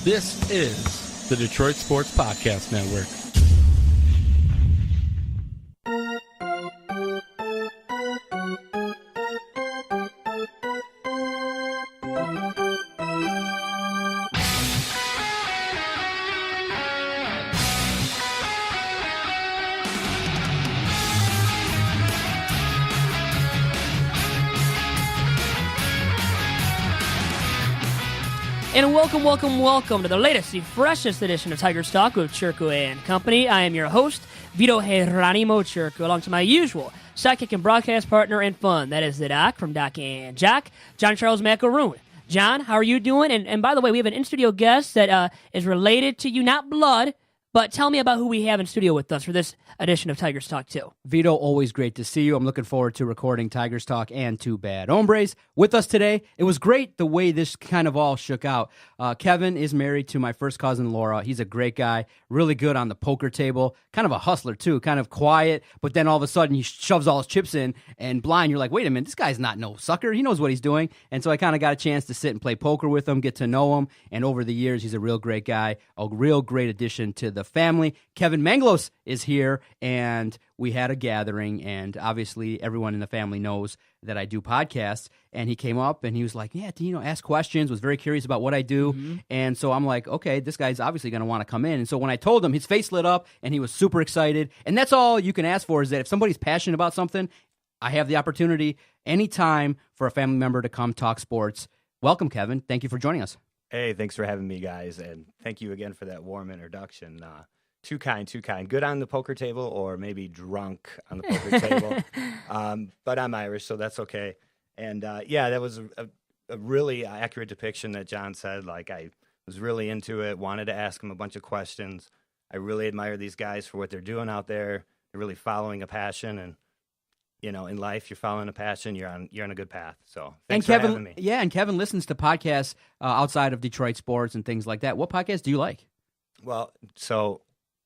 This is the Detroit Sports Podcast Network. And welcome to the latest, the freshest edition of Tigers Talk with Chirco and Company. I am your host, Vito Geronimo Chirco, along to my usual sidekick and broadcast partner and fun. That is the Doc from Doc and Jack, John Charles Macaroon. John, how are you doing? And by the way, we have an in-studio guest that is related to you, not blood, but tell me about who we have in studio with us for this edition of Tigers Talk 2. Vito, always great to see you. I'm looking forward to recording Tigers Talk and Two Bad Hombres with us today. It was great the way this kind of all shook out. Kevin is married to my first cousin, Laura. He's a great guy, really good on the poker table, kind of a hustler too, kind of quiet, but then all of a sudden he shoves all his chips in, and blind, you're like, wait a minute, this guy's not no sucker. He knows what he's doing. And so I kind of got a chance to sit and play poker with him, get to know him, and over the years, he's a real great guy, a real great addition to the family. Kevin Manglos is here, and we had a gathering, and obviously everyone in the family knows that I do podcasts, and he came up and he was like, yeah, ask questions, was very curious about what I do. Mm-hmm. And so I'm like, okay, this guy's obviously going to want to come in. And so when I told him, his face lit up and he was super excited. And that's all you can ask for, is that if somebody's passionate about something, I have the opportunity anytime for a family member to come talk sports. Welcome, Kevin. Thank you for joining us. Hey, thanks for having me, guys. And thank you again for that warm introduction. Too kind. Good on the poker table, or maybe drunk on the poker table. But I'm Irish, so that's okay. And that was a really accurate depiction that John said. Like, I was really into it, wanted to ask him a bunch of questions. I really admire these guys for what they're doing out there. They're really following a passion, and in life, you're following a passion. You're on a good path. So thanks for having me. Yeah, and Kevin listens to podcasts outside of Detroit sports and things like that. What podcast do you like? Well, so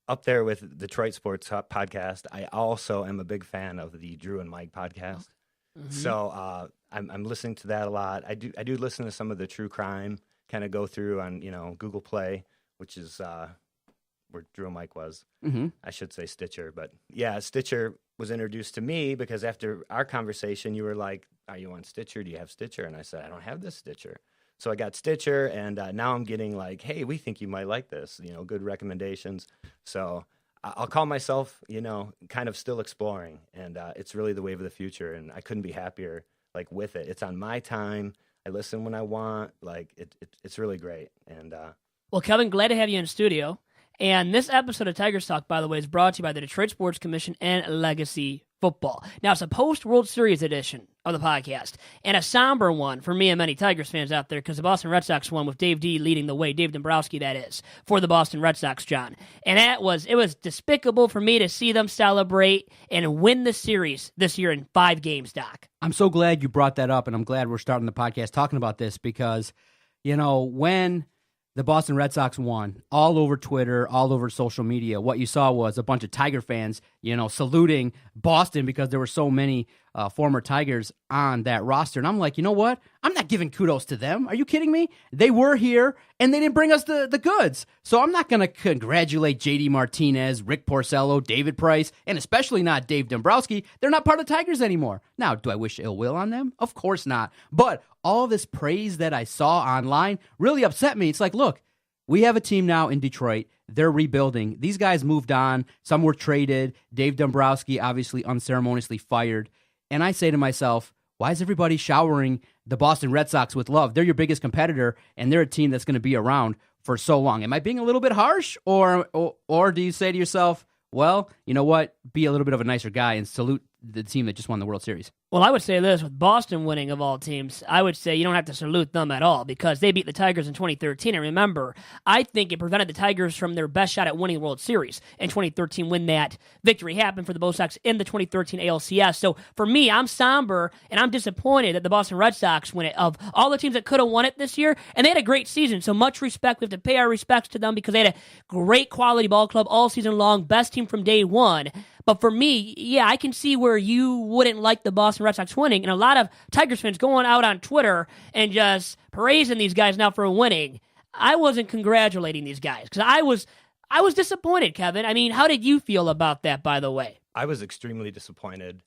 up there with Detroit Sports Podcast, I also am a big fan of the Drew and Mike podcast. Mm-hmm. So I'm listening to that a lot. I do listen to some of the true crime, kind of go through on Google Play, which is where Drew and Mike was. Mm-hmm. I should say Stitcher, but yeah, Stitcher was introduced to me because after our conversation, you were like, "Are you on Stitcher? Do you have Stitcher?" And I said, "I don't have this Stitcher." So I got Stitcher, and now I'm getting like, hey, we think you might like this, good recommendations. So I'll call myself, kind of still exploring, and it's really the wave of the future, and I couldn't be happier, like, with it. It's on my time. I listen when I want. Like, it's really great. And well, Kevin, glad to have you in studio. And this episode of Tigers Talk, by the way, is brought to you by the Detroit Sports Commission and Legacy Football. Now, it's a post-World Series edition of the podcast, and a somber one for me and many Tigers fans out there, because the Boston Red Sox won with Dave D leading the way, Dave Dombrowski, that is, for the Boston Red Sox, John. And it was despicable for me to see them celebrate and win the series this year in 5 games, Doc. I'm so glad you brought that up, and I'm glad we're starting the podcast talking about this, because, when the Boston Red Sox won, all over Twitter, all over social media, what you saw was a bunch of Tiger fans, saluting Boston because there were so many former Tigers on that roster. And I'm like, you know what? I'm not giving kudos to them. Are you kidding me? They were here, and they didn't bring us the goods. So I'm not going to congratulate J.D. Martinez, Rick Porcello, David Price, and especially not Dave Dombrowski. They're not part of the Tigers anymore. Now, do I wish ill will on them? Of course not. But all this praise that I saw online really upset me. It's like, look, we have a team now in Detroit. They're rebuilding. These guys moved on. Some were traded. Dave Dombrowski obviously unceremoniously fired. And I say to myself, why is everybody showering the Boston Red Sox with love? They're your biggest competitor, and they're a team that's going to be around for so long. Am I being a little bit harsh, or do you say to yourself, well, you know what, be a little bit of a nicer guy and salute the team that just won the World Series? Well, I would say this, with Boston winning of all teams, I would say you don't have to salute them at all, because they beat the Tigers in 2013. And remember, I think it prevented the Tigers from their best shot at winning the World Series in 2013 when that victory happened for the Bo Sox in the 2013 ALCS. So for me, I'm somber and I'm disappointed that the Boston Red Sox win it. Of all the teams that could have won it this year, and they had a great season, so much respect. We have to pay our respects to them because they had a great quality ball club all season long, best team from day one. But for me, yeah, I can see where you wouldn't like the Boston Red Sox winning, and a lot of Tigers fans going out on Twitter and just praising these guys now for winning. I wasn't congratulating these guys because I was disappointed, Kevin. I mean, how did you feel about that, by the way? I was extremely disappointed.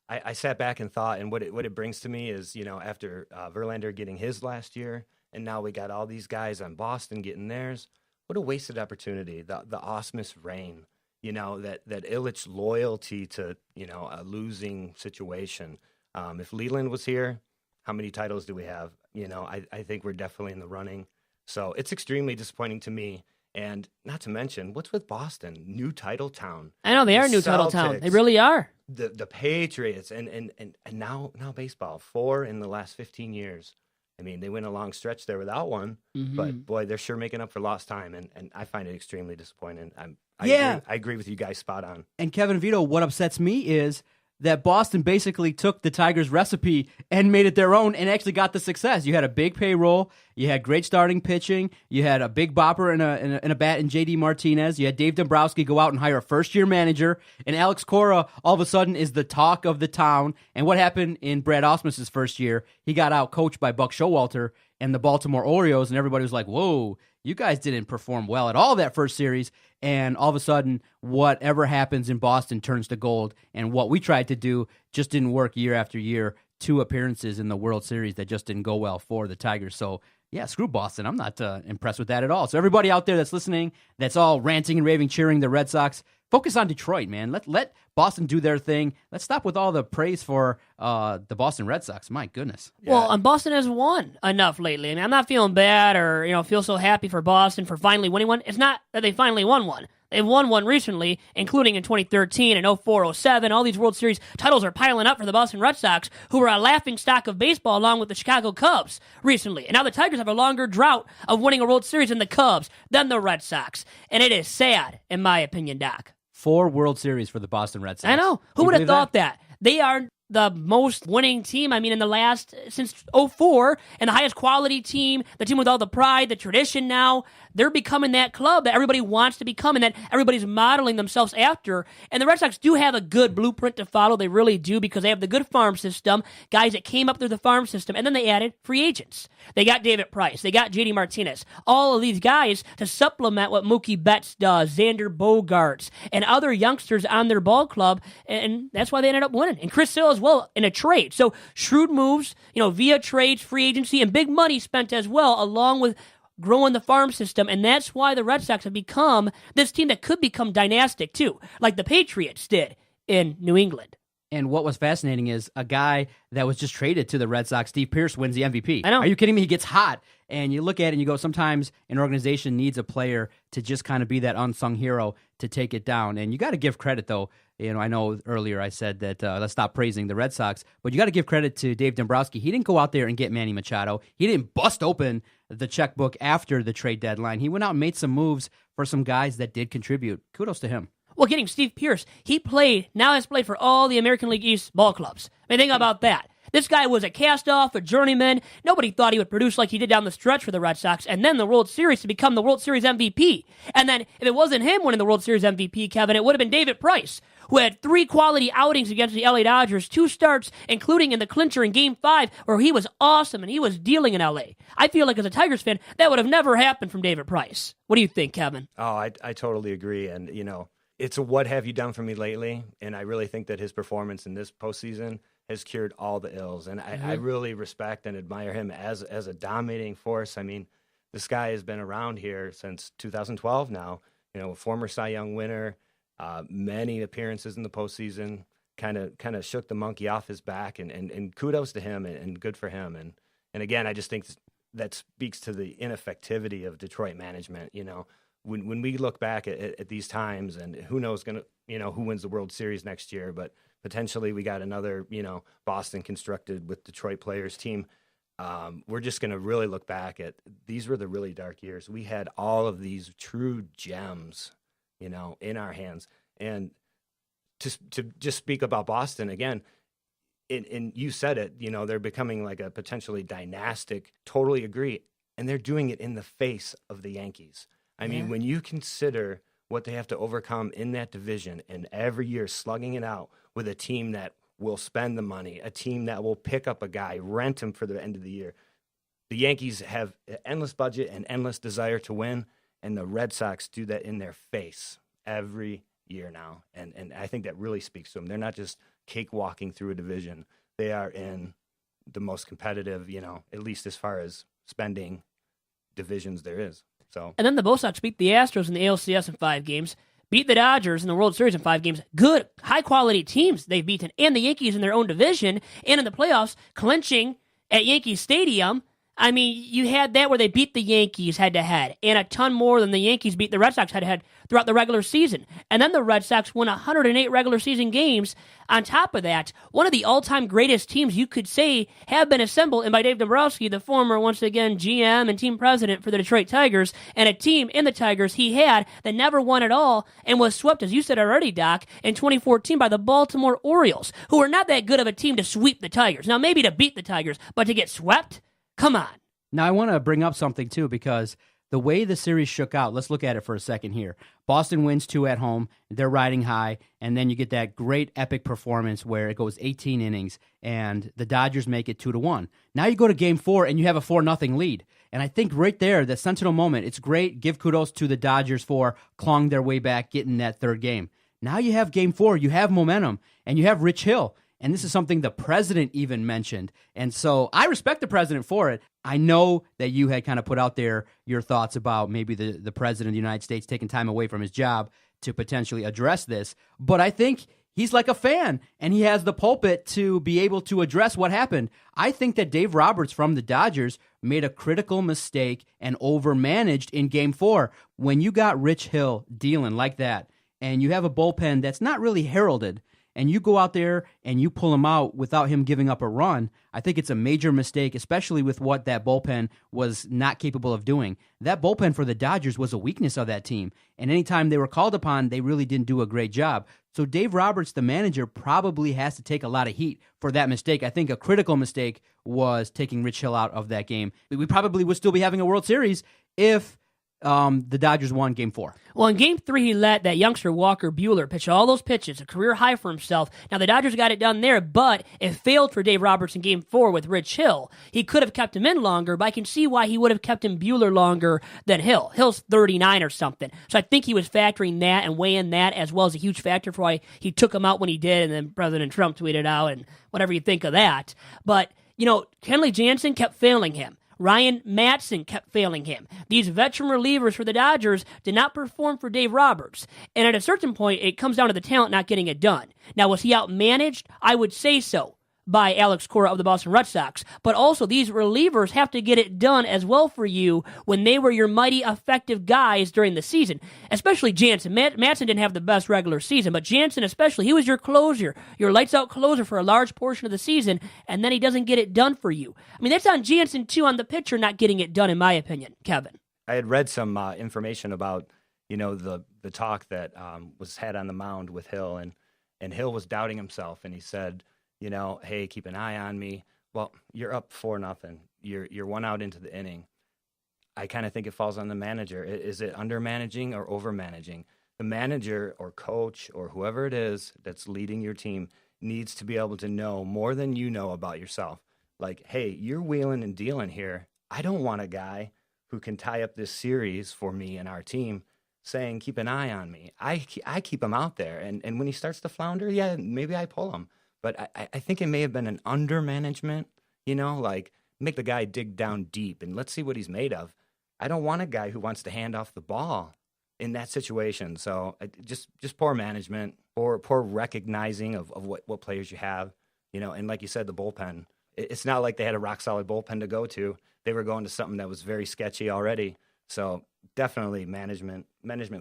I sat back and thought, and what it brings to me is, after Verlander getting his last year, and now we got all these guys on Boston getting theirs. What a wasted opportunity. The Ausmus reign, that Ilitch loyalty to, a losing situation. If Leland was here, how many titles do we have? I think we're definitely in the running. So it's extremely disappointing to me. And not to mention, what's with Boston? New title town. I know they are new title town. They really are. The Patriots and now baseball. 4 in the last 15 years. I mean, they went a long stretch there without one, but boy, they're sure making up for lost time, and I find it extremely disappointing. I agree with you guys spot on. And Kevin Vito, what upsets me is that Boston basically took the Tigers' recipe and made it their own and actually got the success. You had a big payroll, you had great starting pitching, you had a big bopper in a bat in J.D. Martinez, you had Dave Dombrowski go out and hire a first-year manager, and Alex Cora all of a sudden is the talk of the town. And what happened in Brad Ausmus's first year? He got out-coached by Buck Showalter and the Baltimore Orioles, and everybody was like, whoa, you guys didn't perform well at all that first series. And all of a sudden, whatever happens in Boston turns to gold. And what we tried to do just didn't work year after year. 2 appearances in the World Series that just didn't go well for the Tigers. So, yeah, screw Boston. I'm not impressed with that at all. So everybody out there that's listening, that's all ranting and raving, cheering the Red Sox, focus on Detroit, man. Let Boston do their thing. Let's stop with all the praise for the Boston Red Sox. My goodness. Yeah. Well, and Boston has won enough lately. I mean, I'm not feeling bad or feel so happy for Boston for finally winning one. It's not that they finally won one. They've won one recently, including in 2013 and 04, 07. All these World Series titles are piling up for the Boston Red Sox, who were a laughing stock of baseball along with the Chicago Cubs recently. And now the Tigers have a longer drought of winning a World Series than the Cubs, than the Red Sox. And it is sad, in my opinion, Doc. 4 World Series for the Boston Red Sox. I know. Who would have thought that? They are the most winning team, in the last, since 04, and the highest quality team, the team with all the pride, the tradition now. They're becoming that club that everybody wants to become and that everybody's modeling themselves after. And the Red Sox do have a good blueprint to follow. They really do, because they have the good farm system, guys that came up through the farm system, and then they added free agents. They got David Price. They got J.D. Martinez. All of these guys to supplement what Mookie Betts does, Xander Bogaerts, and other youngsters on their ball club, and that's why they ended up winning. And Chris Ilitch as well in a trade. So shrewd moves, via trades, free agency, and big money spent as well, along with growing the farm system. And that's why the Red Sox have become this team that could become dynastic too, like the Patriots did in New England. And what was fascinating is a guy that was just traded to the Red Sox, Steve Pearce, wins the MVP. I know. Are you kidding me? He gets hot. And you look at it and you go, sometimes an organization needs a player to just kind of be that unsung hero to take it down. And you got to give credit, though. I know earlier I said that let's stop praising the Red Sox, but you got to give credit to Dave Dombrowski. He didn't go out there and get Manny Machado. He didn't bust open the checkbook after the trade deadline. He went out and made some moves for some guys that did contribute. Kudos to him. Well, getting Steve Pearce, he has played for all the American League East ball clubs. Think about that. This guy was a cast-off, a journeyman. Nobody thought he would produce like he did down the stretch for the Red Sox, and then the World Series to become the World Series MVP. And then, if it wasn't him winning the World Series MVP, Kevin, it would have been David Price, who had 3 quality outings against the LA Dodgers, 2 starts, including in the clincher in Game 5, where he was awesome and he was dealing in LA. I feel like as a Tigers fan, that would have never happened from David Price. What do you think, Kevin? Oh, I totally agree. And, it's a what have you done for me lately? And I really think that his performance in this postseason has cured all the ills. And I really respect and admire him as a dominating force. This guy has been around here since 2012 now, a former Cy Young winner, many appearances in the postseason, kind of shook the monkey off his back, and kudos to him and good for him. And again, I just think that speaks to the ineffectivity of Detroit management, When we look back at these times, and who knows who wins the World Series next year, but potentially we got another, Boston constructed with Detroit players team. We're just going to really look back at these were the really dark years. We had all of these true gems, in our hands. And to just speak about Boston again, and you said it, they're becoming like a potentially dynastic, totally agree. And they're doing it in the face of the Yankees. I mean, when you consider what they have to overcome in that division and every year slugging it out with a team that will spend the money, a team that will pick up a guy, rent him for the end of the year. the Yankees have an endless budget and endless desire to win, and the Red Sox do that in their face every year now. And I think that really speaks to them. They're not just cakewalking through a division. They are in the most competitive, at least as far as spending divisions there is. So. And then the Bo Sox beat the Astros in the ALCS in 5 games, beat the Dodgers in the World Series in 5 games. Good, high-quality teams they've beaten, and the Yankees in their own division, and in the playoffs, clinching at Yankee Stadium. I mean, you had that where they beat the Yankees head-to-head, and a ton more than the Yankees beat the Red Sox head-to-head throughout the regular season. And then the Red Sox won 108 regular season games. On top of that, one of the all-time greatest teams you could say have been assembled, and by Dave Dombrowski, the former, once again, GM and team president for the Detroit Tigers, and a team in the Tigers he had that never won at all and was swept, as you said already, Doc, in 2014 by the Baltimore Orioles, who were not that good of a team to sweep the Tigers. Now, maybe to beat the Tigers, but to get swept? Come on. Now, I want to bring up something, too, because the way the series shook out, let's look at it for a second here. Boston wins 2 at home. They're riding high, and then you get that great epic performance where it goes 18 innings, and the Dodgers make it 2-1. Now you go to Game 4, and you have a 4-0 lead. And I think right there, the sentinel moment, it's great. Give kudos to the Dodgers for clawing their way back, getting that third game. Now you have Game 4, you have momentum, and you have Rich Hill. And this is something the president even mentioned. And so I respect the president for it. I know that you had kind of put out there your thoughts about maybe the president of the United States taking time away from his job to potentially address this. But I think he's like a fan, and he has the pulpit to be able to address what happened. I think that Dave Roberts from the Dodgers made a critical mistake and overmanaged in Game 4. When you got Rich Hill dealing like that, and you have a bullpen that's not really heralded, and you go out there and you pull him out without him giving up a run, I think it's a major mistake, especially with what that bullpen was not capable of doing. That bullpen for the Dodgers was a weakness of that team, and anytime they were called upon, they really didn't do a great job. So Dave Roberts, the manager, probably has to take a lot of heat for that mistake. I think a critical mistake was taking Rich Hill out of that game. We probably would still be having a World Series if the Dodgers won Game 4. Well, in Game 3, he let that youngster Walker Buehler pitch all those pitches, a career high for himself. Now, the Dodgers got it done there, but it failed for Dave Roberts in Game 4 with Rich Hill. He could have kept him in longer, but I can see why he would have kept him Buehler longer than Hill. Hill's 39 or something. So I think he was factoring that and weighing that as well as a huge factor for why he took him out when he did, and then President Trump tweeted out and whatever you think of that. But, Kenley Jansen kept failing him. Ryan Matson kept failing him. These veteran relievers for the Dodgers did not perform for Dave Roberts. And at a certain point, it comes down to the talent not getting it done. Now, was he outmanaged? I would say so by Alex Cora of the Boston Red Sox. But also, these relievers have to get it done as well for you when they were your mighty effective guys during the season. Especially Jansen. Matson didn't have the best regular season, but Jansen especially, he was your closer, your lights-out closer for a large portion of the season, and then he doesn't get it done for you. I mean, that's on Jansen, too, on the pitcher not getting it done, in my opinion. Kevin. I had read some information about, the talk that was had on the mound with Hill, and Hill was doubting himself, and he said, hey, keep an eye on me. Well, you're up 4-0. You're 1 out into the inning. I kind of think it falls on the manager. Is it under-managing or over-managing? The manager or coach or whoever it is that's leading your team needs to be able to know more than you know about yourself. Like, hey, you're wheeling and dealing here. I don't want a guy who can tie up this series for me and our team saying, keep an eye on me. I keep him out there. And when he starts to flounder, yeah, maybe I pull him. But I think it may have been an under-management, like make the guy dig down deep and let's see what he's made of. I don't want a guy who wants to hand off the ball in that situation. So just poor management or poor recognizing of what players you have, and like you said, the bullpen. It's not like they had a rock-solid bullpen to go to. They were going to something that was very sketchy already. So definitely management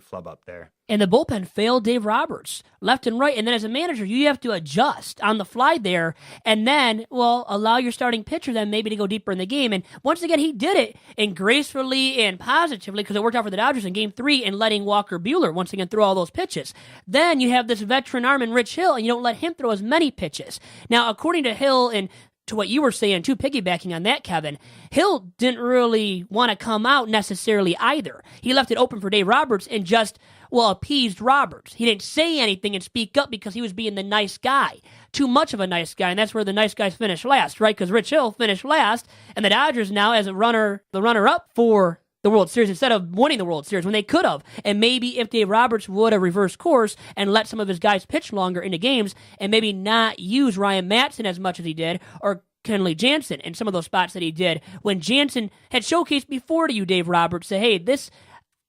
flub up there. And the bullpen failed Dave Roberts left and right. And then as a manager, you have to adjust on the fly there and then, allow your starting pitcher then maybe to go deeper in the game. And once again, he did it and gracefully and positively because it worked out for the Dodgers in Game 3 and letting Walker Buehler once again throw all those pitches. Then you have this veteran arm in Rich Hill and you don't let him throw as many pitches. Now, according to Hill and to what you were saying, too, piggybacking on that, Kevin, Hill didn't really want to come out necessarily either. He left it open for Dave Roberts and just, appeased Roberts. He didn't say anything and speak up because he was being the nice guy. too much of a nice guy, and that's where the nice guys finish last, right? Because Rich Hill finished last, and the Dodgers now as the runner-up for the World Series instead of winning the World Series when they could have. And maybe if Dave Roberts would have reversed course and let some of his guys pitch longer into games and maybe not use Ryan Matson as much as he did, or Kenley Jansen in some of those spots that he did, when Jansen had showcased before to you, Dave Roberts, say, hey, this,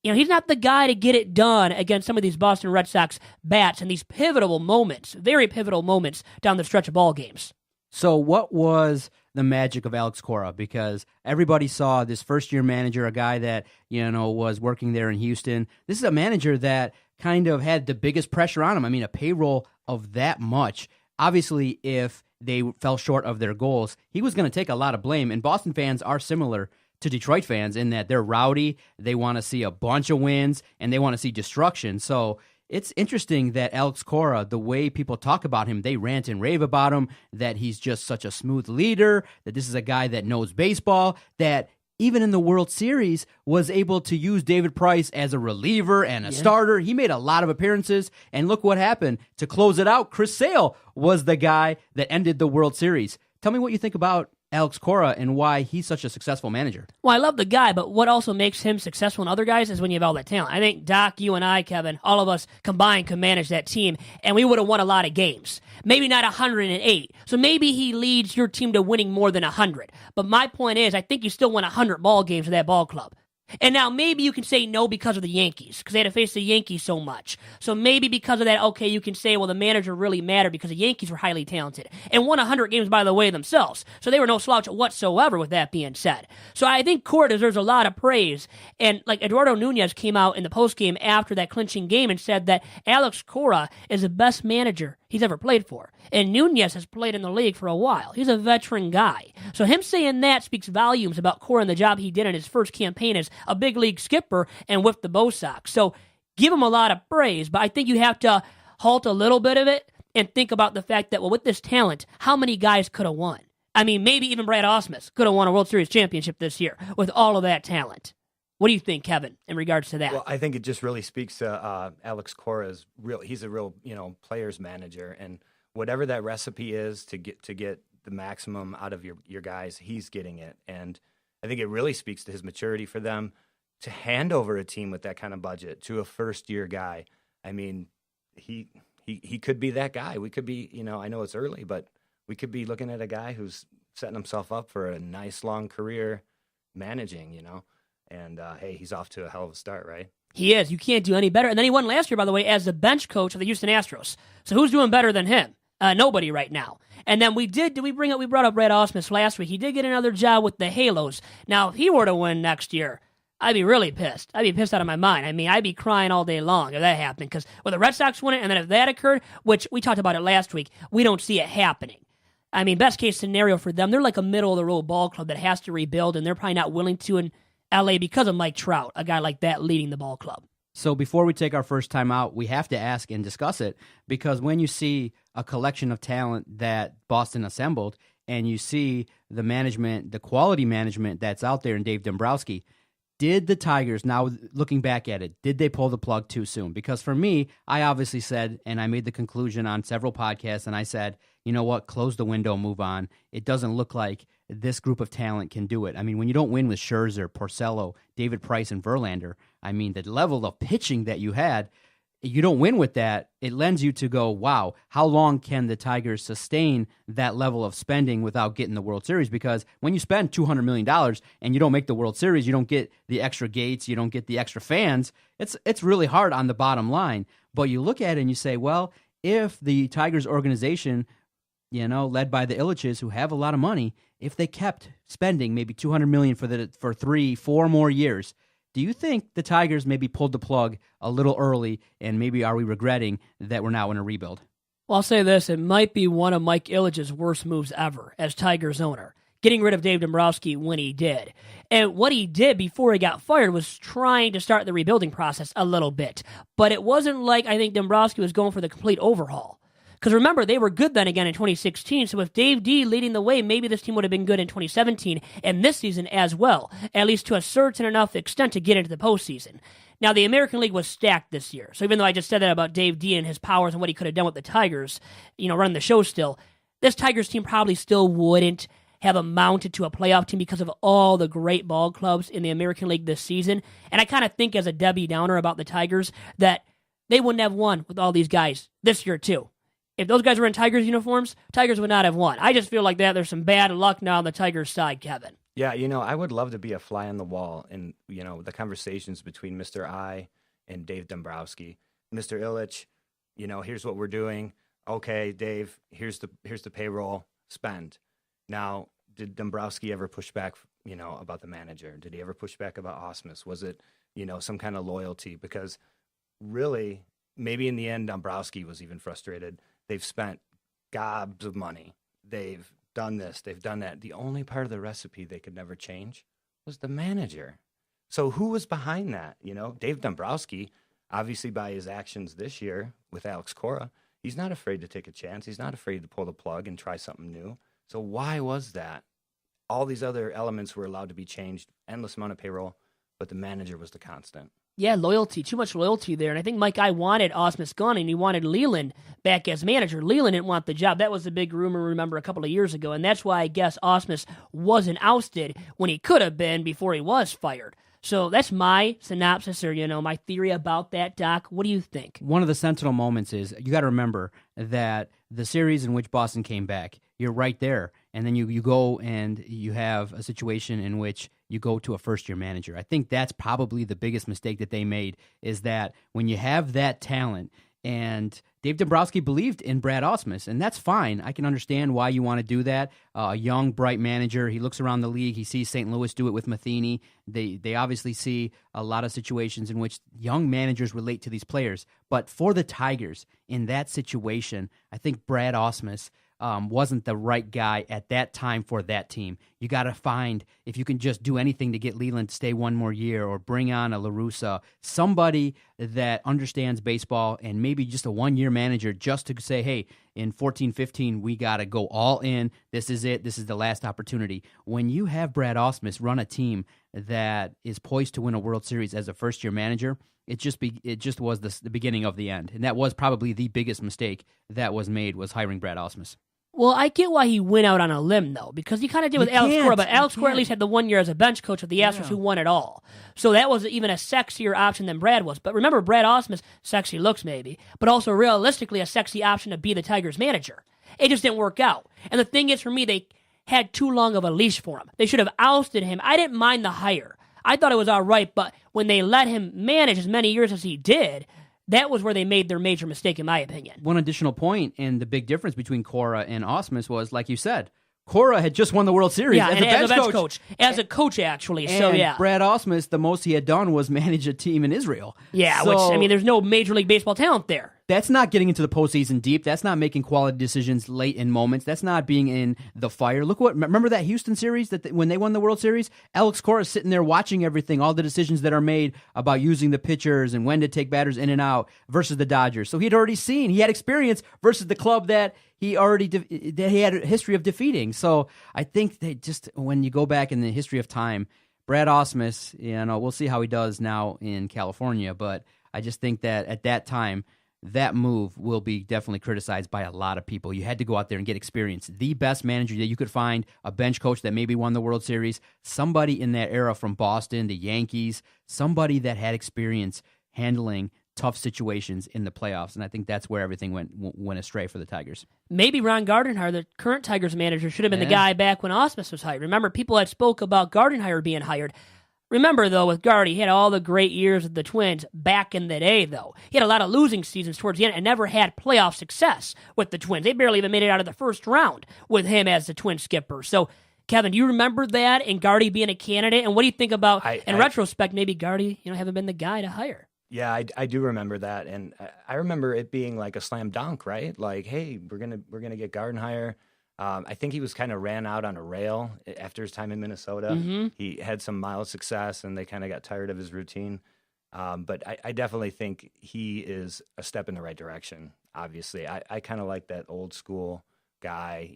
he's not the guy to get it done against some of these Boston Red Sox bats in these pivotal moments, very pivotal moments down the stretch of ball games. So what was the magic of Alex Cora? Because everybody saw this first-year manager, a guy that, was working there in Houston. This is a manager that kind of had the biggest pressure on him. I mean, a payroll of that much. Obviously, if they fell short of their goals, he was going to take a lot of blame. And Boston fans are similar to Detroit fans in that they're rowdy, they want to see a bunch of wins, and they want to see destruction. So it's interesting that Alex Cora, the way people talk about him, they rant and rave about him, that he's just such a smooth leader, that this is a guy that knows baseball, that even in the World Series was able to use David Price as a reliever and a starter. He made a lot of appearances, and look what happened. To close it out, Chris Sale was the guy that ended the World Series. Tell me what you think about Alex Cora and why he's such a successful manager. Well, I love the guy, but what also makes him successful in other guys is when you have all that talent. I think Doc, you and I, Kevin, all of us combined could manage that team, and we would have won a lot of games. Maybe not 108. So maybe he leads your team to winning more than 100. But my point is, I think you still won 100 ball games with that ball club. And now maybe you can say no because of the Yankees, because they had to face the Yankees so much. So maybe because of that, okay, you can say, well, the manager really mattered because the Yankees were highly talented and won 100 games, by the way, themselves. So they were no slouch whatsoever, with that being said. So I think Cora deserves a lot of praise. And like Eduardo Nunez came out in the postgame after that clinching game and said that Alex Cora is the best manager he's ever played for. And Nunez has played in the league for a while. He's a veteran guy. So him saying that speaks volumes about Cora and the job he did in his first campaign as a big league skipper and with the Bo Sox. So give him a lot of praise, but I think you have to halt a little bit of it and think about the fact that, well, with this talent, how many guys could have won? I mean, maybe even Brad Ausmus could have won a World Series championship this year with all of that talent. What do you think, Kevin, in regards to that? Well, I think it just really speaks to Alex Cora's real. He's a real, players manager, and whatever that recipe is to get the maximum out of your guys, he's getting it. And I think it really speaks to his maturity for them to hand over a team with that kind of budget to a first-year guy. I mean, he could be that guy. We could be, I know it's early, but we could be looking at a guy who's setting himself up for a nice long career managing, And, hey, he's off to a hell of a start, right? He is. You can't do any better. And then he won last year, by the way, as the bench coach of the Houston Astros. So who's doing better than him? Nobody right now. And then we brought up Brad Ausmus last week. He did get another job with the Halos. Now, if he were to win next year, I'd be really pissed. I'd be pissed out of my mind. I mean, I'd be crying all day long if that happened. Because when the Red Sox win it, and then if that occurred, which we talked about it last week, we don't see it happening. I mean, best case scenario for them, they're like a middle-of-the-road ball club that has to rebuild, and they're probably not willing to in LA because of Mike Trout, a guy like that leading the ball club. So before we take our first time out, we have to ask and discuss it, because when you see a collection of talent that Boston assembled and you see the management, the quality management that's out there in Dave Dombrowski, did the Tigers, now looking back at it, did they pull the plug too soon? Because for me, I obviously said, and I made the conclusion on several podcasts, and I said, you know what, close the window, move on. It doesn't look like this group of talent can do it. I mean, when you don't win with Scherzer, Porcello, David Price, and Verlander, I mean, the level of pitching that you had, you don't win with that, it lends you to go, wow, how long can the Tigers sustain that level of spending without getting the World Series? Because when you spend $200 million and you don't make the World Series, you don't get the extra gates, you don't get the extra fans, it's really hard on the bottom line. But you look at it and you say, well, if the Tigers organization, led by the Ilitches, who have a lot of money, if they kept spending maybe $200 million for 3-4 more years, do you think the Tigers maybe pulled the plug a little early, and maybe are we regretting that we're now in a rebuild? Well, I'll say this. It might be one of Mike Ilitch's worst moves ever as Tigers owner, getting rid of Dave Dombrowski when he did. And what he did before he got fired was trying to start the rebuilding process a little bit. But it wasn't like I think Dombrowski was going for the complete overhaul. Because remember, they were good then again in 2016, so with Dave D leading the way, maybe this team would have been good in 2017 and this season as well, at least to a certain enough extent to get into the postseason. Now, the American League was stacked this year. So even though I just said that about Dave D and his powers and what he could have done with the Tigers, running the show still, this Tigers team probably still wouldn't have amounted to a playoff team because of all the great ball clubs in the American League this season. And I kind of think as a Debbie Downer about the Tigers that they wouldn't have won with all these guys this year too. If those guys were in Tigers uniforms, Tigers would not have won. I just feel like there's some bad luck now on the Tigers side, Kevin. Yeah, I would love to be a fly on the wall in, the conversations between Mr. I and Dave Dombrowski. Mr. Ilitch, here's what we're doing. Okay, Dave, here's the payroll, spend. Now, did Dombrowski ever push back, about the manager? Did he ever push back about Ausmus? Was it, some kind of loyalty? Because really, maybe in the end, Dombrowski was even frustrated. They've spent gobs of money. They've done this, they've done that. The only part of the recipe they could never change was the manager. So who was behind that? Dave Dombrowski, obviously by his actions this year with Alex Cora, he's not afraid to take a chance. He's not afraid to pull the plug and try something new. So why was that? All these other elements were allowed to be changed, endless amount of payroll, but the manager was the constant. Yeah, loyalty, too much loyalty there. And I think Mike I wanted Ausmus gone, and he wanted Leland back as manager. Leland didn't want the job. That was the big rumor, remember, a couple of years ago. And that's why I guess Ausmus wasn't ousted when he could have been before he was fired. So that's my synopsis or, my theory about that, Doc. What do you think? One of the sentinel moments is you got to remember that the series in which Boston came back, you're right there. And then you go and you have a situation in which you go to a first-year manager. I think that's probably the biggest mistake that they made is that when you have that talent, and Dave Dombrowski believed in Brad Ausmus, and that's fine. I can understand why you want to do that. A young, bright manager, he looks around the league, he sees St. Louis do it with Matheny. They obviously see a lot of situations in which young managers relate to these players. But for the Tigers, in that situation, I think Brad Ausmus wasn't the right guy at that time for that team. You got to find, if you can just do anything to get Leland to stay one more year or bring on a La Russa, somebody that understands baseball and maybe just a one-year manager just to say, hey, in 14-15, we got to go all in. This is it. This is the last opportunity. When you have Brad Ausmus run a team that is poised to win a World Series as a first-year manager, it just was the beginning of the end. And that was probably the biggest mistake that was made, was hiring Brad Ausmus. Well, I get why he went out on a limb, though, because he kind of did with Alex Cora, but Alex Cora at least had the 1 year as a bench coach with the Astros who won it all. So that was even a sexier option than Brad was. But remember, Brad Ausmus, sexy looks maybe, but also realistically a sexy option to be the Tigers manager. It just didn't work out. And the thing is, for me, they had too long of a leash for him. They should have ousted him. I didn't mind the hire. I thought it was all right, but when they let him manage as many years as he did, that was where they made their major mistake, in my opinion. One additional point, and the big difference between Cora and Ausmus was, like you said, Cora had just won the World Series as a bench coach. As a coach, actually. And so, yeah. Brad Ausmus, the most he had done was manage a team in Israel. Yeah, so, which, there's no Major League Baseball talent there. That's not getting into the postseason deep. That's not making quality decisions late in moments. That's not being in the fire. Remember that Houston series when they won the World Series? Alex Cora's sitting there watching everything, all the decisions that are made about using the pitchers and when to take batters in and out versus the Dodgers. So he had experience versus the club that he had a history of defeating. So I think that just when you go back in the history of time, Brad Ausmus, we'll see how he does now in California, but I just think that at that time, that move will be definitely criticized by a lot of people. You had to go out there and get experience. The best manager that you could find, a bench coach that maybe won the World Series, somebody in that era from Boston, the Yankees, somebody that had experience handling tough situations in the playoffs. And I think that's where everything went astray for the Tigers. Maybe Ron Gardenhire, the current Tigers manager, should have been the guy back when Ausmus was hired. Remember, people had spoke about Gardenhire being hired. Remember, though, with Gardy, he had all the great years with the Twins back in the day, though. He had a lot of losing seasons towards the end and never had playoff success with the Twins. They barely even made it out of the first round with him as the Twin skipper. So, Kevin, do you remember that and Gardy being a candidate? And what do you think about, in retrospect, maybe Gardy, haven't been the guy to hire? Yeah, I do remember that, and I remember it being like a slam dunk, right? Like, hey, we're gonna get Gardenhire. I think he was kind of ran out on a rail after his time in Minnesota. Mm-hmm. He had some mild success, and they kind of got tired of his routine. But I definitely think he is a step in the right direction. Obviously, I kind of like that old school guy.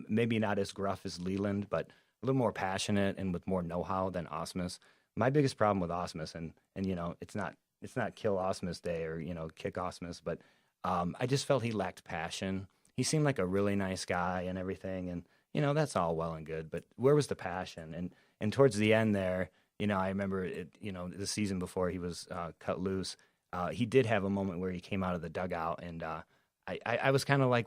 Maybe not as gruff as Leland, but a little more passionate and with more know-how than Ausmus. my biggest problem with Ausmus, and it's not kill Ausmus Day or kick Ausmus, but I just felt he lacked passion. He seemed like a really nice guy and everything, and that's all well and good, but where was the passion? And towards the end there, I remember it. The season before he was cut loose, he did have a moment where he came out of the dugout, and I was kind of like,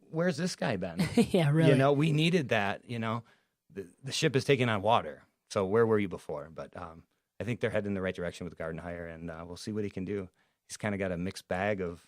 where's this guy been? Yeah, really. We needed that. The ship is taking on water. So where were you before? But I think they're heading in the right direction with Gardenhire, and we'll see what he can do. He's kind of got a mixed bag of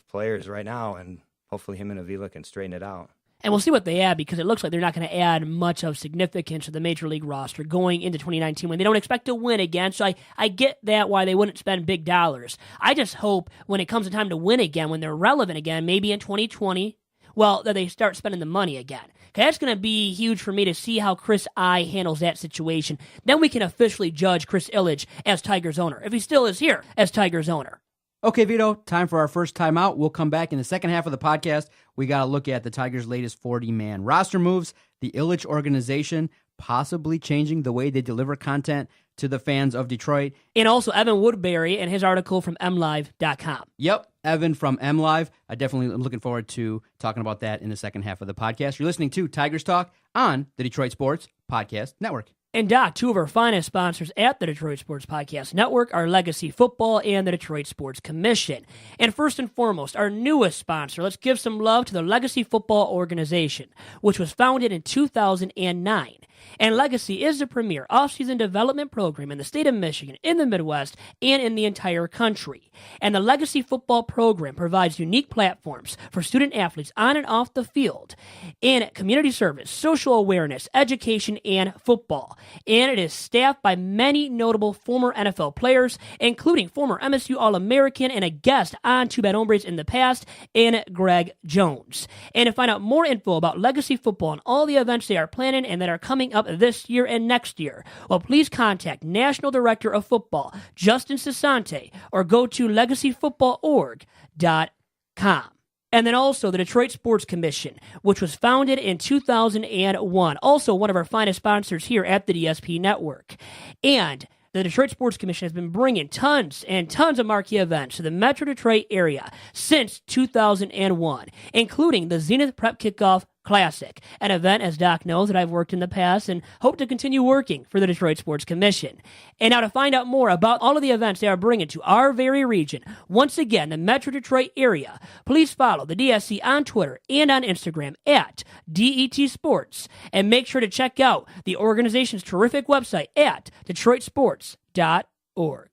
players right now, and hopefully him and Avila can straighten it out. And we'll see what they add, because it looks like they're not going to add much of significance to the Major League roster going into 2019 when they don't expect to win again. So I get that, why they wouldn't spend big dollars. I just hope when it comes to time to win again, when they're relevant again, maybe in 2020, that they start spending the money again. Okay, that's going to be huge for me to see how Chris I handles that situation. Then we can officially judge Chris Ilitch as Tigers owner, if he still is here as Tigers owner. Okay, Vito, time for our first timeout. We'll come back in the second half of the podcast. We got to look at the Tigers' latest 40-man roster moves, the Ilitch organization possibly changing the way they deliver content to the fans of Detroit. And also Evan Woodbury and his article from MLive.com. Yep, Evan from MLive. I definitely am looking forward to talking about that in the second half of the podcast. You're listening to Tigers Talk on the Detroit Sports Podcast Network. And Doc, two of our finest sponsors at the Detroit Sports Podcast Network are Legacy Football and the Detroit Sports Commission. And first and foremost, our newest sponsor, let's give some love to the Legacy Football Organization, which was founded in 2009. And Legacy is the premier offseason development program in the state of Michigan, in the Midwest, and in the entire country. And the Legacy Football program provides unique platforms for student athletes on and off the field in community service, social awareness, education, and football. And it is staffed by many notable former NFL players, including former MSU All-American and a guest on Two Bad Hombres in the past, in Greg Jones. And to find out more info about Legacy Football and all the events they are planning and that are coming up this year and next year, please contact National Director of Football, Justin Sasante, or go to legacyfootballorg.com. And then also the Detroit Sports Commission, which was founded in 2001, also one of our finest sponsors here at the DSP Network. And the Detroit Sports Commission has been bringing tons and tons of marquee events to the Metro Detroit area since 2001, including the Zenith Prep Kickoff Classic, an event, as Doc knows, that I've worked in the past and hope to continue working for the Detroit Sports Commission. And now to find out more about all of the events they are bringing to our very region, once again, the Metro Detroit area, please follow the DSC on Twitter and on Instagram at DET Sports, and make sure to check out the organization's terrific website at DetroitSports.org.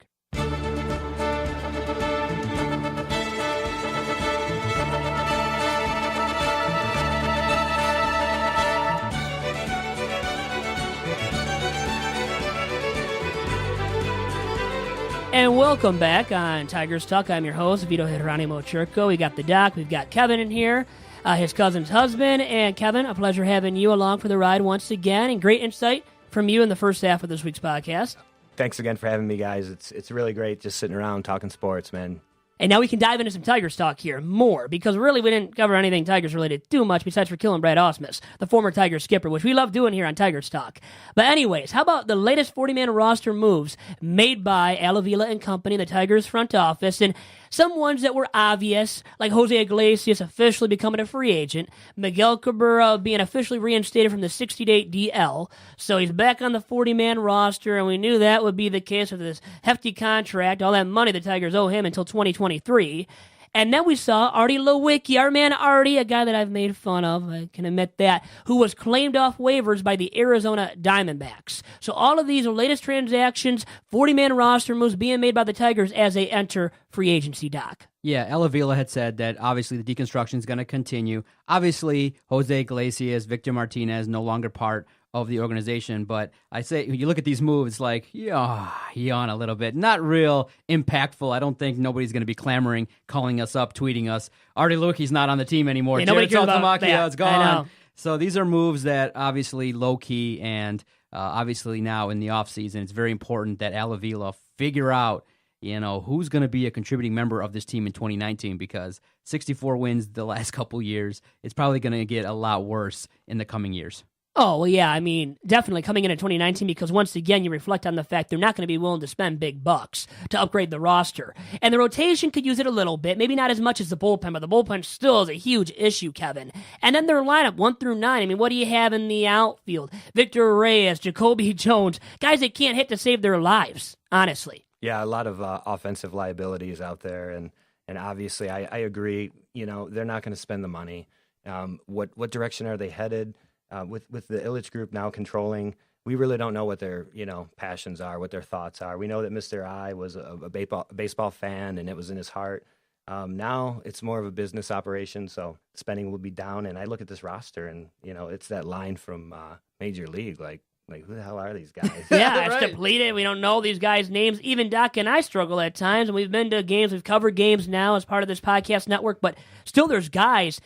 And welcome back on Tigers Talk. I'm your host, Vito Geronimo Chirco. We got the Doc. We've got Kevin in here, his cousin's husband. And Kevin, a pleasure having you along for the ride once again. And great insight from you in the first half of this week's podcast. Thanks again for having me, guys. It's really great just sitting around talking sports, man. And now we can dive into some Tigers talk here more, because really we didn't cover anything Tigers related too much besides for killing Brad Ausmus, the former Tigers skipper, which we love doing here on Tigers Talk. But anyways, how about the latest 40-man roster moves made by Al Avila and company, the Tigers front office, and some ones that were obvious, like Jose Iglesias officially becoming a free agent, Miguel Cabrera being officially reinstated from the 60-day DL, so he's back on the 40-man roster, and we knew that would be the case with this hefty contract, all that money the Tigers owe him until 2023. And then we saw Artie Lewicki, our man Artie, a guy that I've made fun of, I can admit that, who was claimed off waivers by the Arizona Diamondbacks. So all of these latest transactions, 40-man roster moves being made by the Tigers as they enter free agency, Doc. Yeah, El Avila had said that obviously the deconstruction is going to continue. Obviously, Jose Iglesias, Victor Martinez, no longer part of the organization, but I say you look at these moves like, yawn a little bit. Not real impactful. I don't think nobody's going to be clamoring, calling us up, tweeting us. Artie Lewicki's not on the team anymore. Yeah, nobody cares about that. It's gone. So these are moves that obviously low-key, and obviously now in the offseason, it's very important that Al Avila figure out who's going to be a contributing member of this team in 2019, because 64 wins the last couple years. It's probably going to get a lot worse in the coming years. Oh, well, yeah, I mean, definitely coming into 2019 because once again, you reflect on the fact they're not going to be willing to spend big bucks to upgrade the roster. And the rotation could use it a little bit, maybe not as much as the bullpen, but the bullpen still is a huge issue, Kevin. And then their lineup, 1 through 9, I mean, what do you have in the outfield? Victor Reyes, Jacoby Jones, guys that can't hit to save their lives, honestly. Yeah, a lot of offensive liabilities out there, and obviously I agree, they're not going to spend the money. What direction are they headed? With the Ilitch group now controlling, we really don't know what their passions are, what their thoughts are. We know that Mr. I was a baseball fan, and it was in his heart. Now it's more of a business operation, so spending will be down. And I look at this roster, and it's that line from Major League, like who the hell are these guys? Yeah, it's depleted. We don't know these guys' names. Even Doc and I struggle at times, and we've been to games. We've covered games now as part of this podcast network, but still there's guys,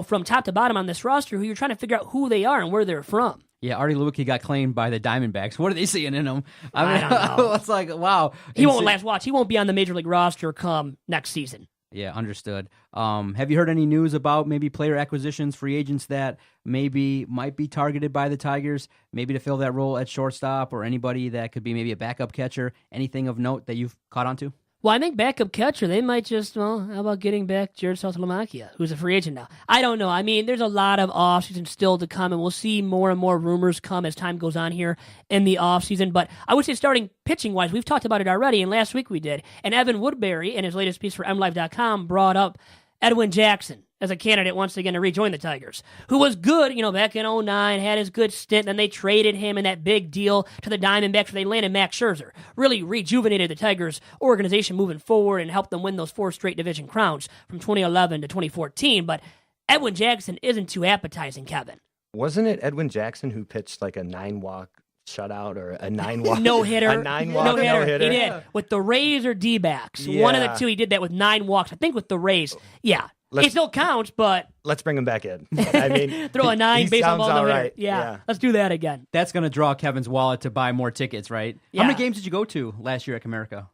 from top to bottom on this roster who you're trying to figure out who they are and where they're from. Yeah, Artie Lewicki got claimed by the Diamondbacks. What are they seeing in him? I don't know. It's like, wow. He won't last watch. He won't be on the Major League roster come next season. Yeah, understood. Have you heard any news about maybe player acquisitions, free agents that maybe might be targeted by the Tigers, maybe to fill that role at shortstop, or anybody that could be maybe a backup catcher? Anything of note that you've caught on to? Well, I think backup catcher, they might just, how about getting back Jared Saltalamacchia, who's a free agent now? I don't know. I mean, there's a lot of offseason still to come, and we'll see more and more rumors come as time goes on here in the offseason. But I would say starting pitching-wise, we've talked about it already, and last week we did. And Evan Woodbury, in his latest piece for MLive.com, brought up Edwin Jackson as a candidate once again to rejoin the Tigers, who was good, back in 2009, had his good stint. Then they traded him in that big deal to the Diamondbacks where they landed Max Scherzer. Really rejuvenated the Tigers organization moving forward and helped them win those 4 straight division crowns from 2011 to 2014. But Edwin Jackson isn't too appetizing, Kevin. Wasn't it Edwin Jackson who pitched like a 9-walk shutout or a 9-walk? No-hitter. A 9-walk no-hitter. He did. With the Rays or D-backs. Yeah. One of the two, he did that with 9 walks. I think with the Rays. Yeah. It still counts, but... Let's bring him back in. I mean, throw a 9 baseball ball in the right. Yeah, let's do that again. That's going to draw Kevin's wallet to buy more tickets, right? Yeah. How many games did you go to last year at Comerica?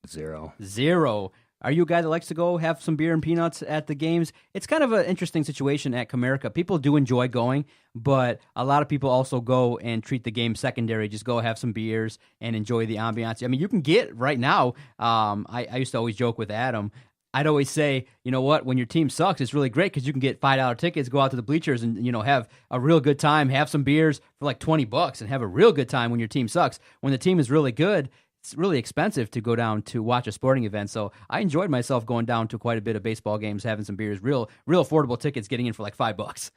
0. Are you a guy that likes to go have some beer and peanuts at the games? It's kind of an interesting situation at Comerica. People do enjoy going, but a lot of people also go and treat the game secondary. Just go have some beers and enjoy the ambiance. I mean, you can get right now. I used to always joke with Adam. I'd always say, you know what, when your team sucks, it's really great because you can get $5 tickets, go out to the bleachers and, have a real good time, have some beers for like $20 and have a real good time when your team sucks. When the team is really good, it's really expensive to go down to watch a sporting event. So I enjoyed myself going down to quite a bit of baseball games, having some beers, real affordable tickets, getting in for like $5.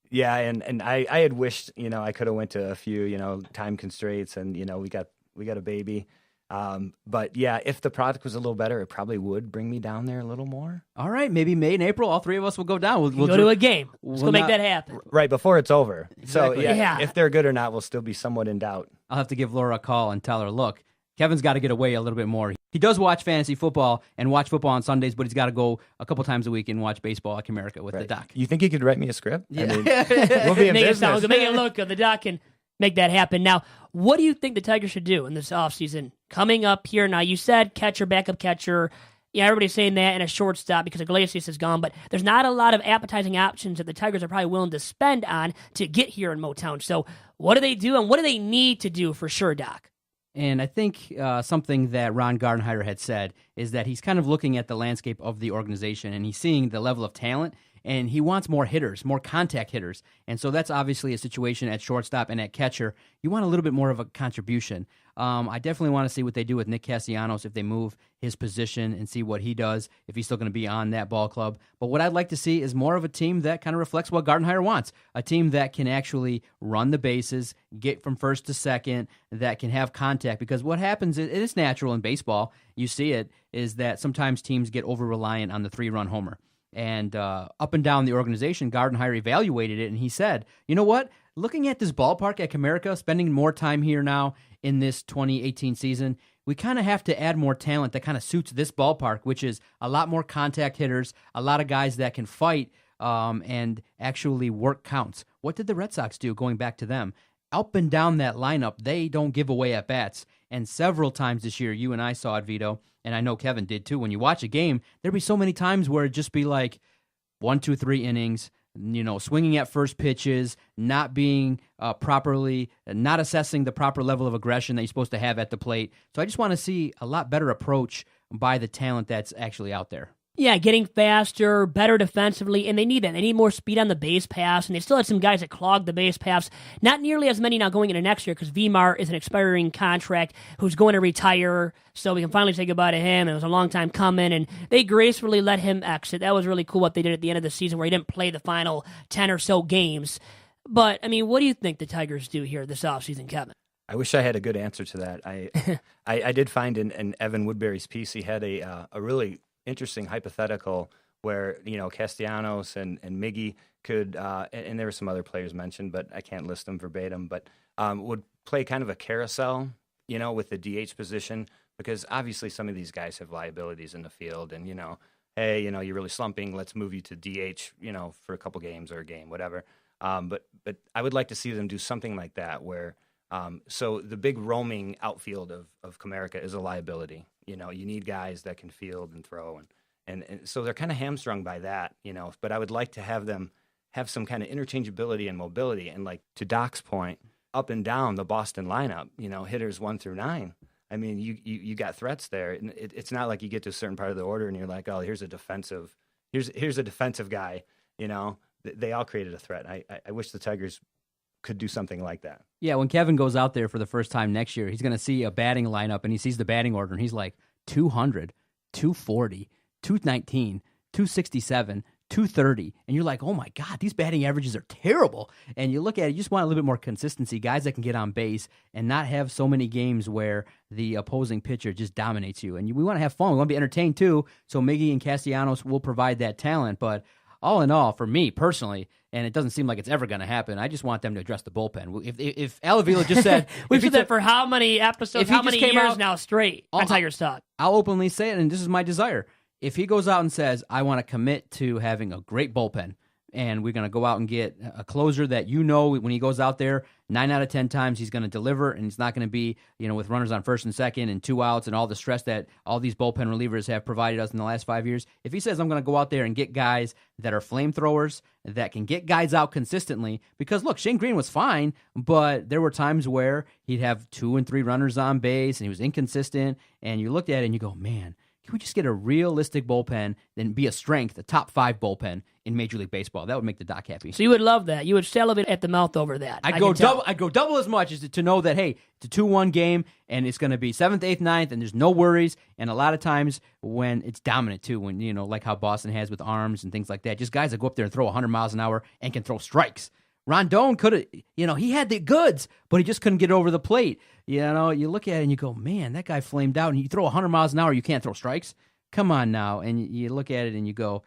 Yeah, and I had wished, I could have went to a few, time constraints, and, we got a baby. But yeah, if the product was a little better, it probably would bring me down there a little more. All right, maybe May and April, all 3 of us will go down. We'll go to a game. Let's go make that happen. Right, before it's over. Exactly. So yeah, if they're good or not, we'll still be somewhat in doubt. I'll have to give Laura a call and tell her, look, Kevin's got to get away a little bit more. He does watch fantasy football and watch football on Sundays, but he's got to go a couple times a week and watch baseball at Comerica with the doc. You think he could write me a script? Yeah. I mean, we'll be in make business. It sound good. Make it look good. The doc can make that happen. Now, what do you think the Tigers should do in this offseason coming up here? Now, you said catcher, backup catcher. Yeah, everybody's saying that, and a shortstop because Iglesias is gone, but there's not a lot of appetizing options that the Tigers are probably willing to spend on to get here in Motown. So what do they do, and what do they need to do for sure, Doc? And I think something that Ron Gardenhire had said is that he's kind of looking at the landscape of the organization, and he's seeing the level of talent, and he wants more hitters, more contact hitters. And so that's obviously a situation at shortstop and at catcher. You want a little bit more of a contribution. I definitely want to see what they do with Nick Castellanos if they move his position and see what he does, if he's still going to be on that ball club. But what I'd like to see is more of a team that kind of reflects what Gardenhire wants, a team that can actually run the bases, get from first to second, that can have contact. Because what happens, it is natural in baseball, you see it, is that sometimes teams get over-reliant on the 3-run homer. And up and down the organization, Gardenhire evaluated it, and he said, you know what? Looking at this ballpark at Comerica, spending more time here now in this 2018 season, we kind of have to add more talent that kind of suits this ballpark, which is a lot more contact hitters, a lot of guys that can fight and actually work counts. What did the Red Sox do going back to them? Up and down that lineup, they don't give away at-bats. And several times this year, you and I saw it, Vito, and I know Kevin did too. When you watch a game, there'd be so many times where it'd just be like 1, 2, 3 innings, swinging at first pitches, not being not assessing the proper level of aggression that you're supposed to have at the plate. So I just want to see a lot better approach by the talent that's actually out there. Yeah, getting faster, better defensively, and they need that. They need more speed on the base pass, and they still had some guys that clogged the base paths. Not nearly as many now going into next year because Vimar is an expiring contract who's going to retire, so we can finally say goodbye to him. It was a long time coming, and they gracefully let him exit. That was really cool what they did at the end of the season where he didn't play the final 10 or so games. But, I mean, what do you think the Tigers do here this offseason, Kevin? I wish I had a good answer to that. I did find in Evan Woodbury's piece, he had a really interesting hypothetical where Castellanos and Miggy could and there were some other players mentioned, but I can't list them verbatim, but would play kind of a carousel with the DH position, because obviously some of these guys have liabilities in the field, and hey, you're really slumping, let's move you to DH for a couple games or a game, whatever. But I would like to see them do something like that where so the big roaming outfield of Comerica is a liability. You need guys that can field and throw, and so they're kind of hamstrung by that, But I would like to have them have some kind of interchangeability and mobility. And like to Doc's point, up and down the Boston lineup, hitters 1 through 9. I mean, you got threats there. And it's not like you get to a certain part of the order and you're like, oh, here's a defensive guy. They all created a threat. I wish the Tigers could do something like that. Yeah, when Kevin goes out there for the first time next year, he's going to see a batting lineup, and he sees the batting order, and he's like 200, 240, 219, 267, 230, and you're like, oh my God, these batting averages are terrible. And you look at it, you just want a little bit more consistency, guys that can get on base and not have so many games where the opposing pitcher just dominates you. And we want to have fun. We want to be entertained too, so Miggy and Castellanos will provide that talent. But all in all, for me personally, and it doesn't seem like it's ever going to happen, I just want them to address the bullpen. If Al Avila just said... We've said that for how many episodes, how many years now straight on Tigers Talk? I'll openly say it, and this is my desire. If he goes out and says, I want to commit to having a great bullpen, and we're going to go out and get a closer that when he goes out there, 9 out of 10 times he's going to deliver, and it's not going to be, with runners on first and second and 2 outs and all the stress that all these bullpen relievers have provided us in the last 5 years. If he says, I'm going to go out there and get guys that are flamethrowers, that can get guys out consistently, because look, Shane Green was fine, but there were times where he'd have 2 and 3 runners on base, and he was inconsistent, and you looked at it and you go, man, can we just get a realistic bullpen and be a strength, a top 5 bullpen in Major League Baseball? That would make the Doc happy. So you would love that. You would salivate at the mouth over that. I'd go double as much as to know that, hey, it's a 2-1 game, and it's going to be 7th, 8th, 9th, and there's no worries. And a lot of times when it's dominant, too, when, like how Boston has with arms and things like that, just guys that go up there and throw 100 miles an hour and can throw strikes. Rondon could have, he had the goods, but he just couldn't get over the plate. You look at it and you go, man, that guy flamed out, and you throw 100 miles an hour, you can't throw strikes? Come on now. And you look at it and you go,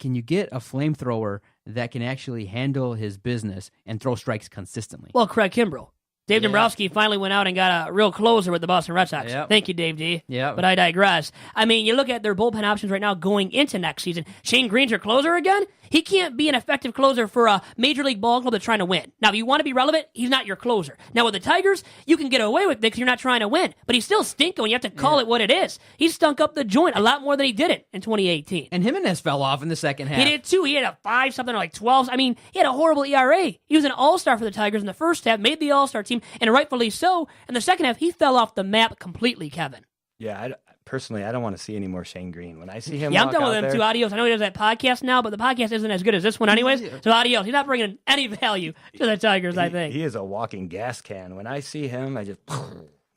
can you get a flamethrower that can actually handle his business and throw strikes consistently? Well, Craig Kimbrell. Dave Dombrowski finally went out and got a real closer with the Boston Red Sox. Yep. Thank you, Dave D. Yep. But I digress. I mean, you look at their bullpen options right now going into next season. Shane Green's your closer again? He can't be an effective closer for a Major League ball club that's trying to win. Now, if you want to be relevant, he's not your closer. Now, with the Tigers, you can get away with it because you're not trying to win. But he's still stinking when you have to call it what it is. He stunk up the joint a lot more than he did it in 2018. And Jimenez fell off in the second half. He did too. He had a 5-something or like 12. I mean, he had a horrible ERA. He was an all-star for the Tigers in the first half, made the all-star team, and rightfully so. In the second half, he fell off the map completely, Kevin. Yeah, personally, I don't want to see any more Shane Green. When I see him, I'm done with him too. Adios. I know he does that podcast now, but the podcast isn't as good as this one, anyways. So adios. He's not bringing any value to the Tigers. I think he is a walking gas can. When I see him, I just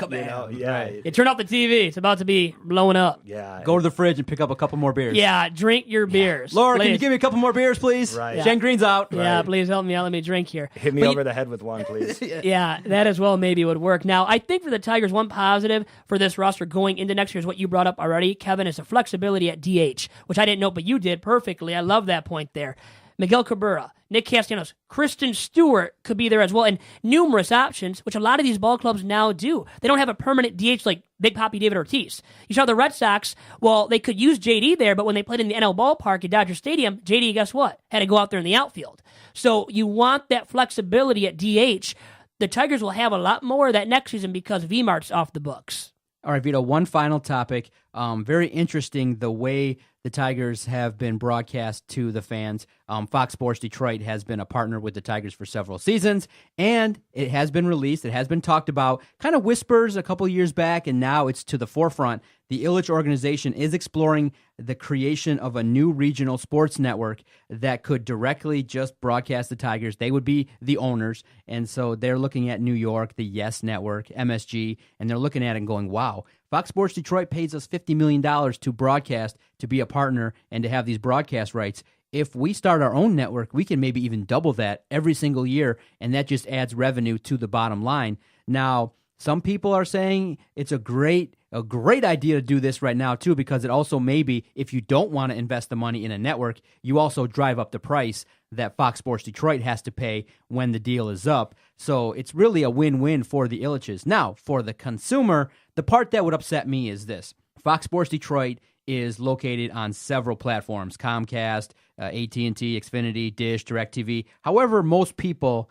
You turn off the TV. It's about to be blowing up. Yeah. Go to the fridge and pick up a couple more beers. Yeah, drink your beers. Laura, can you give me a couple more beers, please? Right. Shane Green's out. Yeah, please help me out. Let me drink here. Hit me over the head with one, please. Yeah, that as well maybe would work. Now, I think for the Tigers, one positive for this roster going into next year is what you brought up already, Kevin, is the flexibility at DH, which I didn't know, but you did perfectly. I love that point there. Miguel Cabrera, Nick Castellanos, Kristen Stewart could be there as well, and numerous options, which a lot of these ball clubs now do. They don't have a permanent DH like Big Papi David Ortiz. You saw the Red Sox, well, they could use JD there, but when they played in the NL ballpark at Dodger Stadium, JD, guess what? Had to go out there in the outfield. So you want that flexibility at DH. The Tigers will have a lot more of that next season because Vmart's off the books. All right, Vito, one final topic. Very interesting the way the Tigers have been broadcast to the fans. Fox Sports Detroit has been a partner with the Tigers for several seasons, and it has been released. It has been talked about, kind of whispers a couple years back, and now it's to the forefront. The Ilitch organization is exploring the creation of a new regional sports network that could directly just broadcast the Tigers. They would be the owners, and so they're looking at New York, the Yes Network, MSG, and they're looking at it and going, wow, Fox Sports Detroit pays us $50 million to broadcast, to be a partner, and to have these broadcast rights. If we start our own network, we can maybe even double that every single year, and that just adds revenue to the bottom line. Now, some people are saying it's a great idea to do this right now, too, because it also maybe, if you don't want to invest the money in a network, you also drive up the price that Fox Sports Detroit has to pay when the deal is up. So it's really a win-win for the Ilitches. Now, for the consumer, the part that would upset me is this. Fox Sports Detroit is located on several platforms, Comcast, AT&T, Xfinity, Dish, DirecTV. However, most people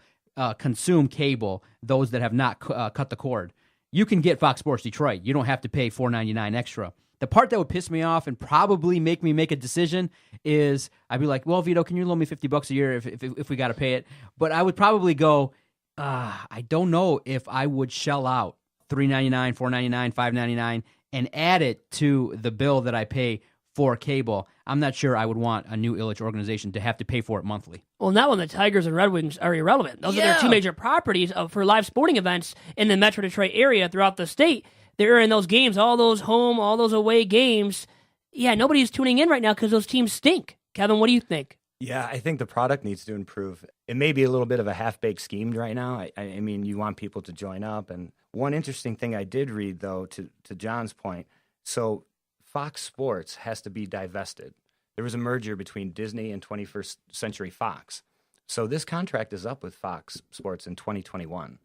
consume cable, those that have not cut the cord. You can get Fox Sports Detroit. You don't have to pay $4.99 extra. The part that would piss me off and probably make me make a decision is I'd be like, well, Vito, can you loan me $50 a year if we got to pay it? But I would probably go, I don't know if I would shell out $3.99, $4.99, $5.99 and add it to the bill that I pay for cable. I'm not sure I would want a new Ilitch organization to have to pay for it monthly. Well, now when the Tigers and Red Wings are irrelevant. Those are their two major properties for live sporting events in the Metro Detroit area throughout the state. They're in those games, all those home, all those away games. Yeah, nobody's tuning in right now because those teams stink. Kevin, what do you think? Yeah, I think the product needs to improve. It may be a little bit of a half-baked scheme right now. I mean, you want people to join up. And one interesting thing I did read, though, to John's point, so Fox Sports has to be divested. There was a merger between Disney and 21st Century Fox. So this contract is up with Fox Sports in 2021.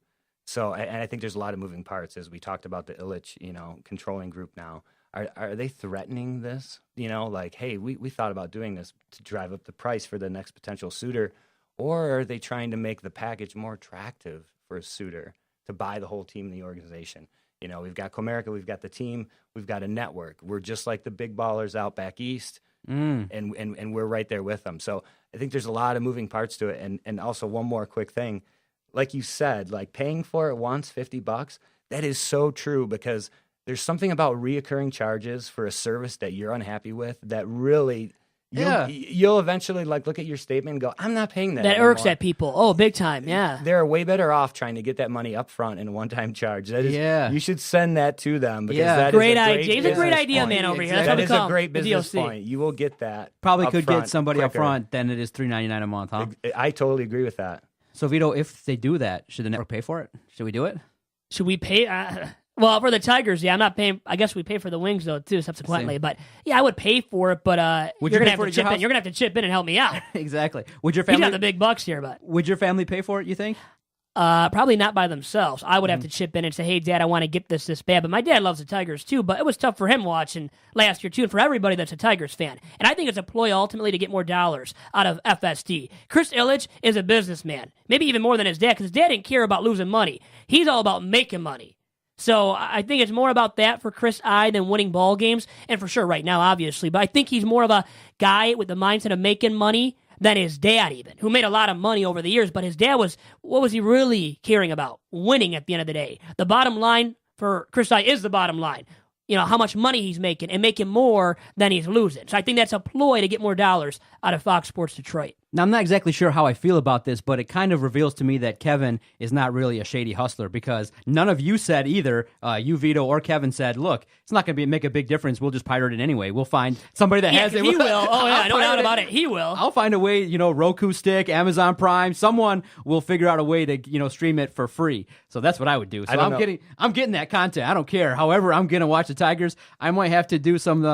So, and I think there's a lot of moving parts, as we talked about the Ilitch, controlling group now. Are they threatening this? Like, hey, we thought about doing this to drive up the price for the next potential suitor, or are they trying to make the package more attractive for a suitor to buy the whole team in the organization? We've got Comerica, we've got the team, we've got a network. We're just like the big ballers out back east, and we're right there with them. So I think there's a lot of moving parts to it. And also one more quick thing, like you said, like paying for it once, $50, that is so true, because there's something about reoccurring charges for a service that you're unhappy with that really, you'll eventually look at your statement and go, I'm not paying that. That anymore. irks at people. Oh, big time, yeah. They're way better off trying to get that money up front in a one-time charge. That is, you should send that to them, because that great is a idea. He's a great idea point. man over here. That That's is a great business point. You will get that. Probably could front get somebody up quicker. front than it is $3.99 a month, huh? I totally agree with that. So, Vito, if they do that, should the network pay for it? Should we do it? Should we pay? Well, for the Tigers, I'm not paying. I guess we pay for the Wings, though, too, subsequently. Same. But, I would pay for it, but Would you're you going pay to for have it to at your chip in. house? You're going to have to chip in and help me out. Exactly. Would your He's family got the big bucks here, but Would your family pay for it, you think? probably not by themselves. I would have to chip in and say, hey, Dad, I want to get this bad. But my dad loves the Tigers, too. But it was tough for him watching last year, too, and for everybody that's a Tigers fan. And I think it's a ploy ultimately to get more dollars out of FSD. Chris Ilitch is a businessman, maybe even more than his dad, because his dad didn't care about losing money. He's all about making money. So I think it's more about that for Chris I than winning ball games, and for sure right now, obviously. But I think he's more of a guy with the mindset of making money than his dad even, who made a lot of money over the years. But his dad what was he really caring about? Winning at the end of the day. The bottom line for Chris I is the bottom line. How much money he's making, and making more than he's losing. So I think that's a ploy to get more dollars out of Fox Sports Detroit. Now, I'm not exactly sure how I feel about this, but it kind of reveals to me that Kevin is not really a shady hustler, because none of you said either, you, Vito, or Kevin said, look, it's not going to make a big difference. We'll just pirate it anyway. We'll find somebody that has it. He will. Oh, yeah, no doubt about it. He will. I'll find a way, Roku stick, Amazon Prime. Someone will figure out a way to, stream it for free. So that's what I would do. So I'm getting that content. I don't care. However, I'm going to watch the Tigers. I might have to do some,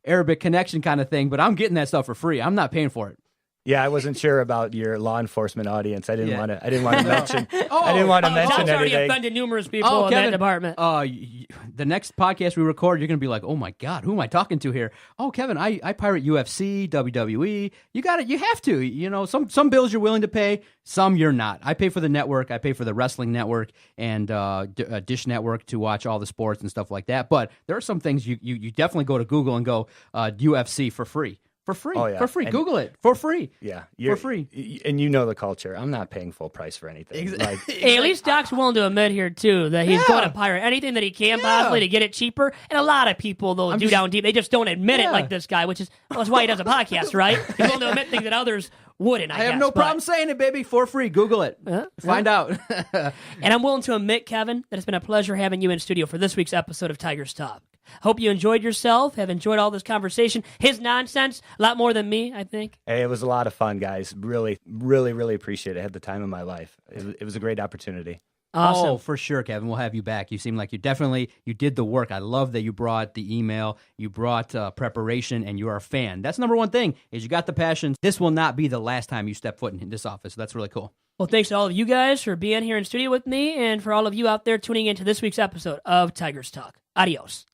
Arabic connection kind of thing, but I'm getting that stuff for free. I'm not paying for it. Yeah, I wasn't sure about your law enforcement audience. I didn't want to mention. Oh, I didn't want to mention John's already anything. offended numerous people in that department. The next podcast we record, you're going to be like, oh my God, who am I talking to here? Oh, Kevin, I pirate UFC, WWE. You got it. You have to. You know, some bills you're willing to pay, some you're not. I pay for the network. I pay for the Wrestling Network and Dish Network to watch all the sports and stuff like that. But there are some things you definitely go to Google and go UFC for free. For free. Oh, yeah. For free. And Google it. For free. Yeah, for free. And you know the culture. I'm not paying full price for anything. Like, Hey, at least Doc's willing to admit here, too, that he's going to pirate anything that he can possibly to get it cheaper. And a lot of people, though, down deep. They just don't admit it like this guy, which is that's why he does a podcast, right? He's willing to admit things that others wouldn't, I guess. I have no problem saying it, baby. For free. Google it. Find out. And I'm willing to admit, Kevin, that it's been a pleasure having you in studio for this week's episode of Tigers Talk. Hope you enjoyed yourself, have enjoyed all this conversation. His nonsense, a lot more than me, I think. Hey, it was a lot of fun, guys. Really, really, really appreciate it. I had the time of my life. It was a great opportunity. Awesome. Oh, for sure, Kevin. We'll have you back. You seem like you did the work. I love that you brought the email, you brought preparation, and you're a fan. That's number one thing, is you got the passion. This will not be the last time you step foot in this office, so that's really cool. Well, thanks to all of you guys for being here in studio with me, and for all of you out there tuning into this week's episode of Tigers Talk. Adios.